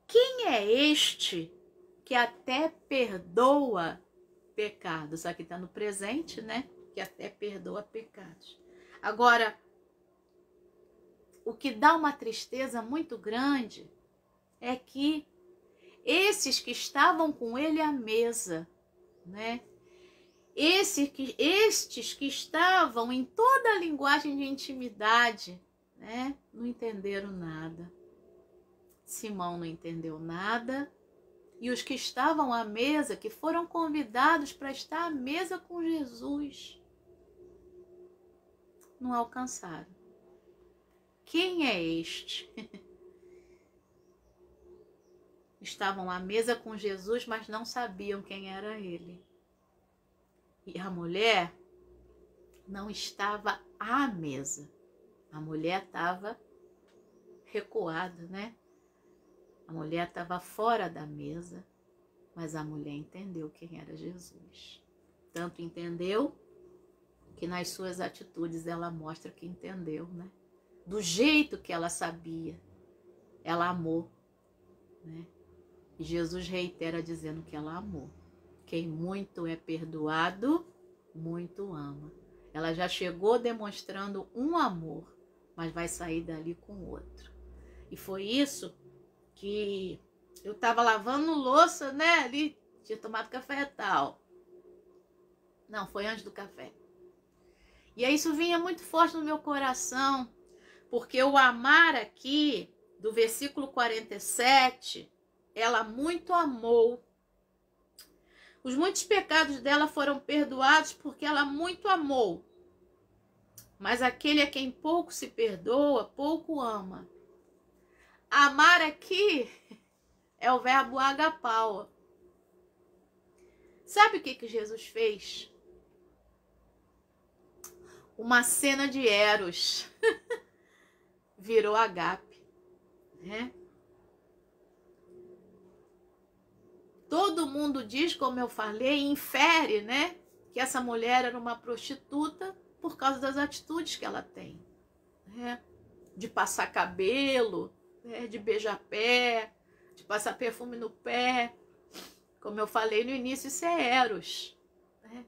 S1: quem é este que até perdoa pecados? Aqui está no presente, né? Que até perdoa pecados. Agora, o que dá uma tristeza muito grande é que esses que estavam com ele à mesa, né? Estes que estavam em toda a linguagem de intimidade, né? Não entenderam nada. Simão não entendeu nada. E os que estavam à mesa, que foram convidados para estar à mesa com Jesus, não alcançaram. Quem é este? Estavam à mesa com Jesus, mas não sabiam quem era ele. E a mulher não estava à mesa. A mulher estava recuada, né? A mulher estava fora da mesa, mas a mulher entendeu quem era Jesus. Tanto entendeu que nas suas atitudes ela mostra que entendeu, né? Do jeito que ela sabia, ela amou, né? E Jesus reitera dizendo que ela amou. Quem muito é perdoado, muito ama. Ela já chegou demonstrando um amor, mas vai sair dali com outro. E foi isso que eu estava lavando louça, né? Ali, tinha tomado café e tal. Não, foi antes do café. E aí isso vinha muito forte no meu coração, porque o amar aqui, do versículo 47, ela muito amou. Os muitos pecados dela foram perdoados porque ela muito amou. Mas aquele a quem pouco se perdoa, pouco ama. Amar aqui é o verbo agapau. Sabe o que Jesus fez? Uma cena de Eros. Virou agape, né? Todo mundo diz, como eu falei, infere, né? Que essa mulher era uma prostituta por causa das atitudes que ela tem, né? De passar cabelo, né? De beijar pé, de passar perfume no pé. Como eu falei no início, isso é Eros, né?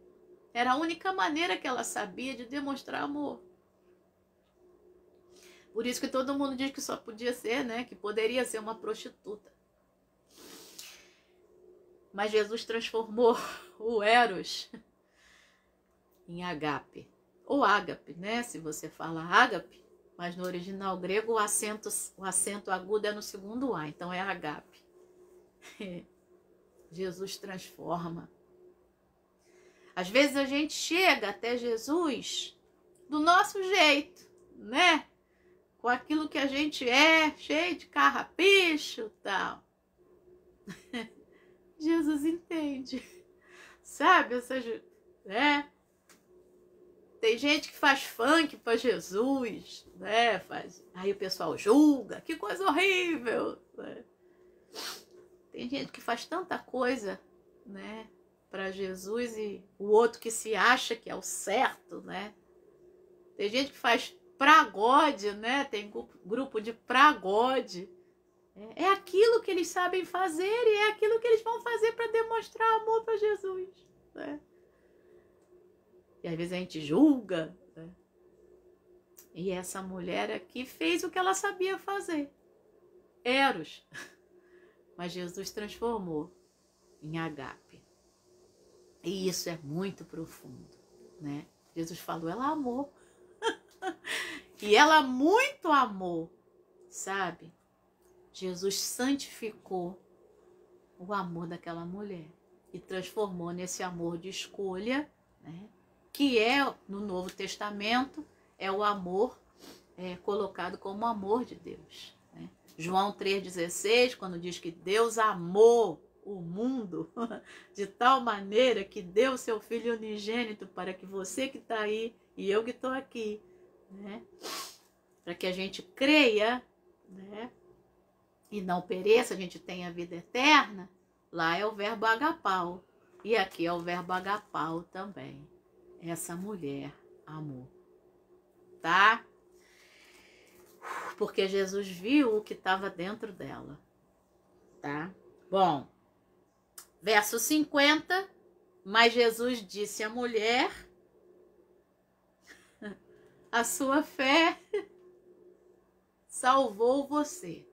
S1: Era a única maneira que ela sabia de demonstrar amor. Por isso que todo mundo diz que só podia ser, né? Que poderia ser uma prostituta. Mas Jesus transformou o Eros em agape. Ou ágape, né? Se você fala ágape, mas no original grego o acento agudo é no segundo A, então é agape. Jesus transforma. Às vezes a gente chega até Jesus do nosso jeito, né? Com aquilo que a gente é, cheio de carrapicho e tal. Jesus entende. Sabe? Né? Tem gente que faz funk para Jesus, né? Aí o pessoal julga, que coisa horrível, né? Tem gente que faz tanta coisa, né, para Jesus e o outro que se acha que é o certo, né? Tem gente que faz pragode, né? Tem grupo de pragode. É aquilo que eles sabem fazer e é aquilo que eles vão fazer para demonstrar amor para Jesus, né? E às vezes a gente julga, né? E essa mulher aqui fez o que ela sabia fazer. Eros. Mas Jesus transformou em agape. E isso é muito profundo, né? Jesus falou, ela amou. E ela muito amou, sabe? Jesus santificou o amor daquela mulher e transformou nesse amor de escolha, né? Que é, no Novo Testamento, é o amor colocado como amor de Deus, né? João 3,16, quando diz que Deus amou o mundo de tal maneira que deu seu Filho unigênito para que você que está aí e eu que estou aqui, né? Para que a gente creia, né? E não pereça, a gente tenha a vida eterna. Lá é o verbo agapau. E aqui é o verbo agapau também. Essa mulher amou. Tá? Porque Jesus viu o que estava dentro dela. Tá? Bom. Verso 50. Mas Jesus disse à mulher, a sua fé salvou você.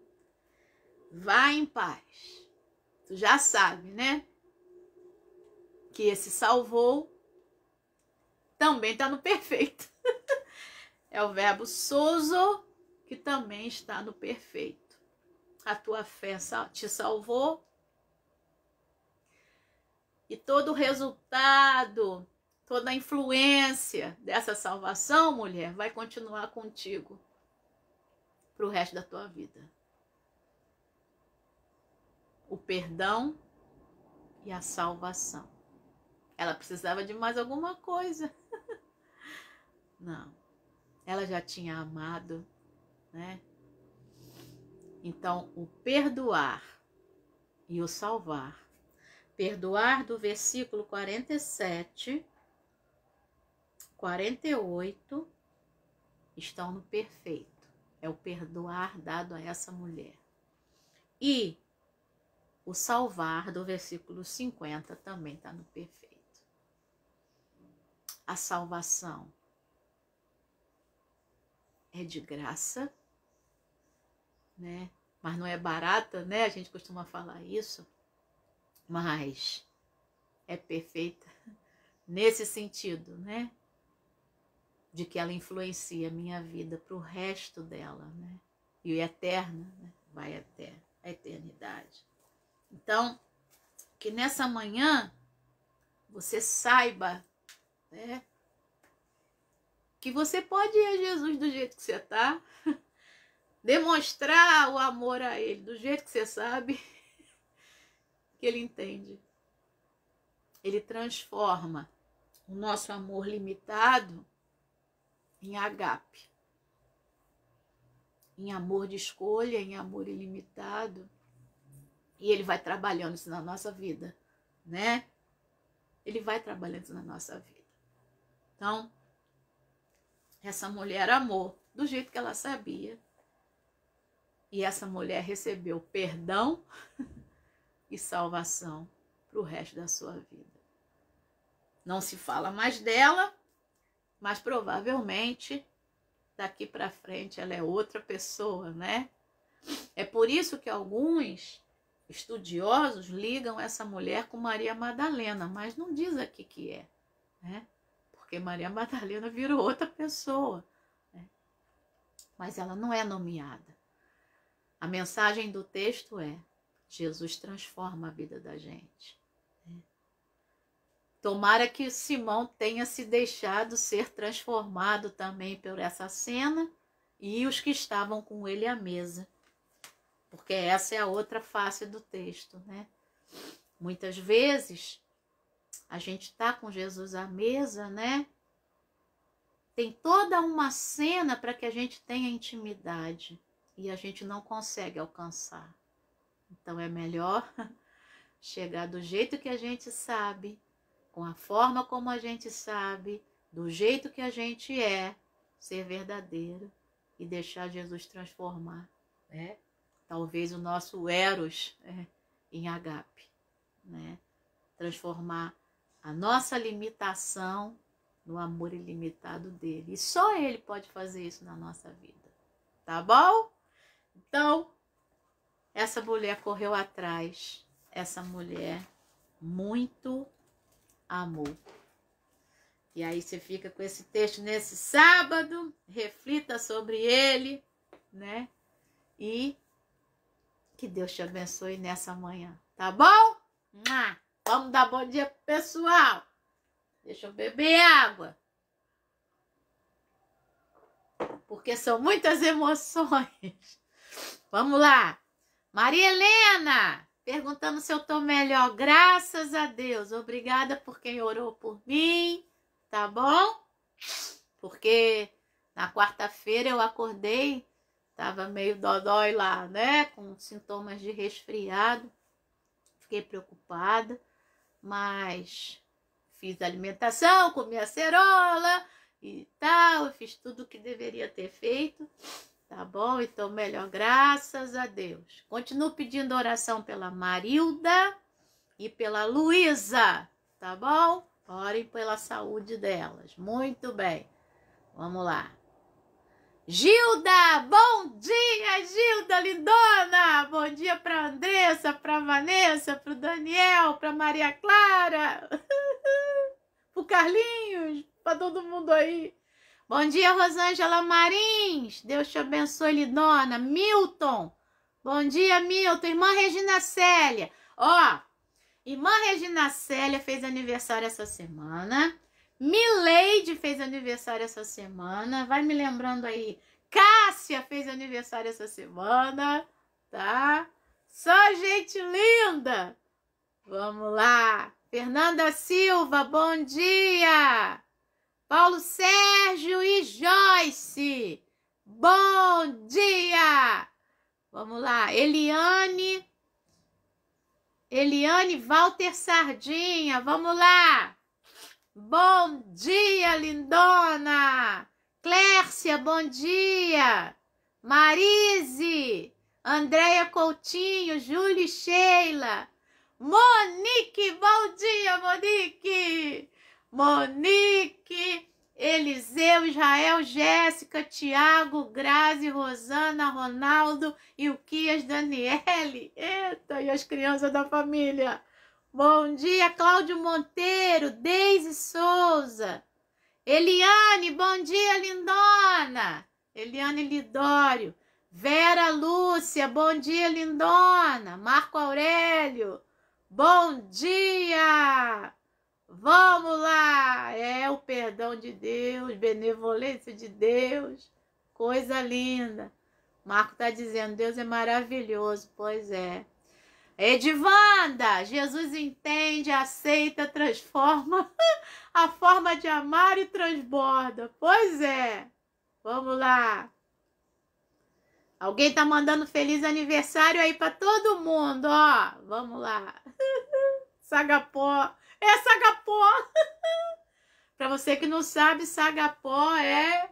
S1: Vá em paz. Tu já sabe, né? Que esse salvou também está no perfeito. É o verbo sozo, que também está no perfeito. A tua fé te salvou. E todo o resultado, toda a influência dessa salvação, mulher, vai continuar contigo para o resto da tua vida. O perdão e a salvação. Ela precisava de mais alguma coisa. Não. Ela já tinha amado, né? Então, o perdoar e o salvar. Perdoar do versículo 47, 48, estão no perfeito. É o perdoar dado a essa mulher. E o salvar do versículo 50 também está no perfeito. A salvação é de graça, né? Mas não é barata, né? A gente costuma falar isso, mas é perfeita nesse sentido, né? De que ela influencia a minha vida para o resto dela, né? E o eterno, né? Vai até a eternidade. Então, que nessa manhã você saiba, né, que você pode ir a Jesus do jeito que você está, demonstrar o amor a Ele do jeito que você sabe, que Ele entende. Ele transforma o nosso amor limitado em ágape, em amor de escolha, em amor ilimitado. E Ele vai trabalhando isso na nossa vida, né? Ele vai trabalhando isso na nossa vida. Então, essa mulher amou do jeito que ela sabia. E essa mulher recebeu perdão e salvação para o resto da sua vida. Não se fala mais dela, mas provavelmente daqui para frente ela é outra pessoa, né? É por isso que alguns estudiosos ligam essa mulher com Maria Madalena, mas não diz aqui que é, né? Porque Maria Madalena virou outra pessoa, né? Mas ela não é nomeada. A mensagem do texto é: Jesus transforma a vida da gente. Tomara que Simão tenha se deixado ser transformado também por essa cena e os que estavam com ele à mesa. Porque essa é a outra face do texto, né? Muitas vezes a gente está com Jesus à mesa, né? Tem toda uma cena para que a gente tenha intimidade e a gente não consegue alcançar. Então é melhor chegar do jeito que a gente sabe, com a forma como a gente sabe, do jeito que a gente é, ser verdadeiro e deixar Jesus transformar, né? Talvez o nosso eros em ágape, né? Transformar a nossa limitação no amor ilimitado dele. E só ele pode fazer isso na nossa vida, tá bom? Então, essa mulher correu atrás, essa mulher muito amou. E aí você fica com esse texto nesse sábado, reflita sobre ele, né? E que Deus te abençoe nessa manhã, tá bom? Vamos dar bom dia pro pessoal. Deixa eu beber água. Porque são muitas emoções. Vamos lá. Maria Helena, perguntando se eu tô melhor. Graças a Deus. Obrigada por quem orou por mim, tá bom? Porque na quarta-feira eu acordei, tava meio dodói lá, né? Com sintomas de resfriado. Fiquei preocupada, mas fiz alimentação, comi a cerola e tal. Eu fiz tudo o que deveria ter feito. Tá bom? Então, melhor, graças a Deus. Continuo pedindo oração pela Marilda e pela Luísa, tá bom? Orem pela saúde delas. Muito bem. Vamos lá. Gilda, bom dia, Gilda, lindona. Bom dia para Andressa, para Vanessa, para o Daniel, para Maria Clara, para o Carlinhos, para todo mundo aí. Bom dia, Rosângela Marins. Deus te abençoe, lindona. Milton. Bom dia, Milton. Irmã Regina Célia. Ó, irmã Regina Célia fez aniversário essa semana. Mileide fez aniversário essa semana. Vai me lembrando aí. Cássia fez aniversário essa semana. Tá? Só gente linda. Vamos lá. Fernanda Silva, bom dia. Paulo Sérgio e Joyce, bom dia! Vamos lá, Eliane Walter Sardinha, vamos lá! Bom dia, lindona! Clércia, bom dia! Marise, Andréia Coutinho, Júlia e Sheila. Monique, bom dia, Monique. Monique, Eliseu, Israel, Jéssica, Tiago, Grazi, Rosana, Ronaldo e o Quias Daniele. Eita, e as crianças da família. Bom dia, Cláudio Monteiro, Deise Souza. Eliane, bom dia, lindona. Eliane Lidório. Vera Lúcia, bom dia, lindona. Marco Aurélio, bom dia. Vamos lá. É o perdão de Deus, benevolência de Deus. Coisa linda. Marco está dizendo, Deus é maravilhoso. Pois é. Edivanda, Jesus entende, aceita, transforma a forma de amar e transborda. Pois é. Vamos lá. Alguém tá mandando feliz aniversário aí para todo mundo, ó. Vamos lá. Sagapó. É Sagapó. Para você que não sabe, Sagapó é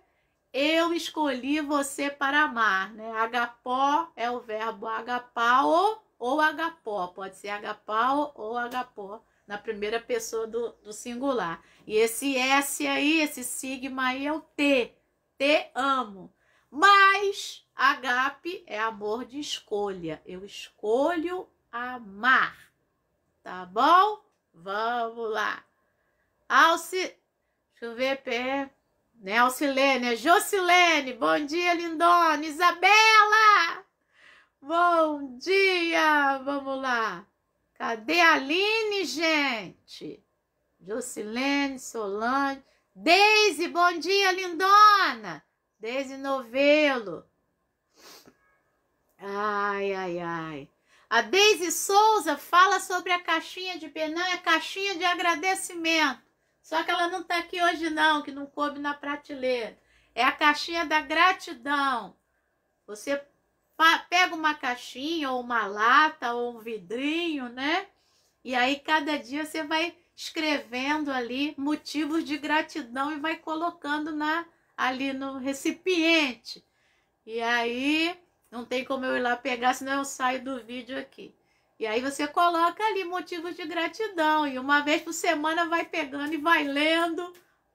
S1: eu escolhi você para amar, né? Agapó é o verbo agapau ou agapó. Pode ser agapau ou agapó, na primeira pessoa do singular. E esse S aí, esse sigma aí é o T. Te amo. Mas agape é amor de escolha. Eu escolho amar. Tá bom? Vamos lá. Deixa eu ver, né? Alcilene, Jocilene, bom dia, lindona. Isabela, bom dia. Vamos lá. Cadê a Aline, gente? Jocilene, Solange. Deise, bom dia, lindona. Deise Novelo. Ai, ai, ai. A Deise Souza fala sobre a caixinha de Benã, é caixinha de agradecimento. Só que ela não tá aqui hoje não, que não coube na prateleira. É a caixinha da gratidão. Você pega uma caixinha, ou uma lata, ou um vidrinho, né? E aí cada dia você vai escrevendo ali motivos de gratidão e vai colocando ali no recipiente. E aí não tem como eu ir lá pegar, senão eu saio do vídeo aqui. E aí você coloca ali motivos de gratidão. E uma vez por semana vai pegando e vai lendo,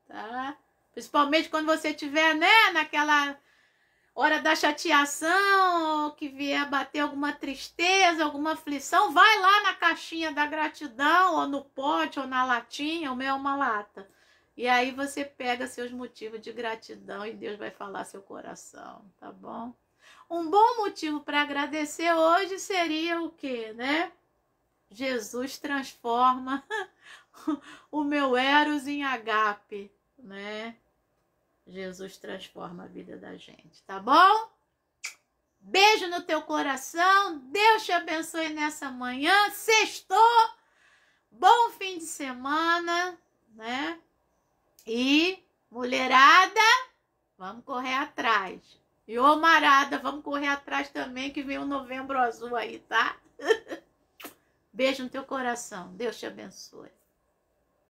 S1: tá? Principalmente quando você estiver, né, naquela hora da chateação, que vier bater alguma tristeza, alguma aflição, vai lá na caixinha da gratidão, ou no pote, ou na latinha, o meu é uma lata. E aí você pega seus motivos de gratidão e Deus vai falar seu coração, tá bom? Um bom motivo para agradecer hoje seria o quê, né? Jesus transforma o meu Eros em agape, né? Jesus transforma a vida da gente, tá bom? Beijo no teu coração, Deus te abençoe nessa manhã, sextou, bom fim de semana, né? E, mulherada, vamos correr atrás. E, ô marada, vamos correr atrás também, que vem o Novembro Azul aí, tá? Beijo no teu coração, Deus te abençoe.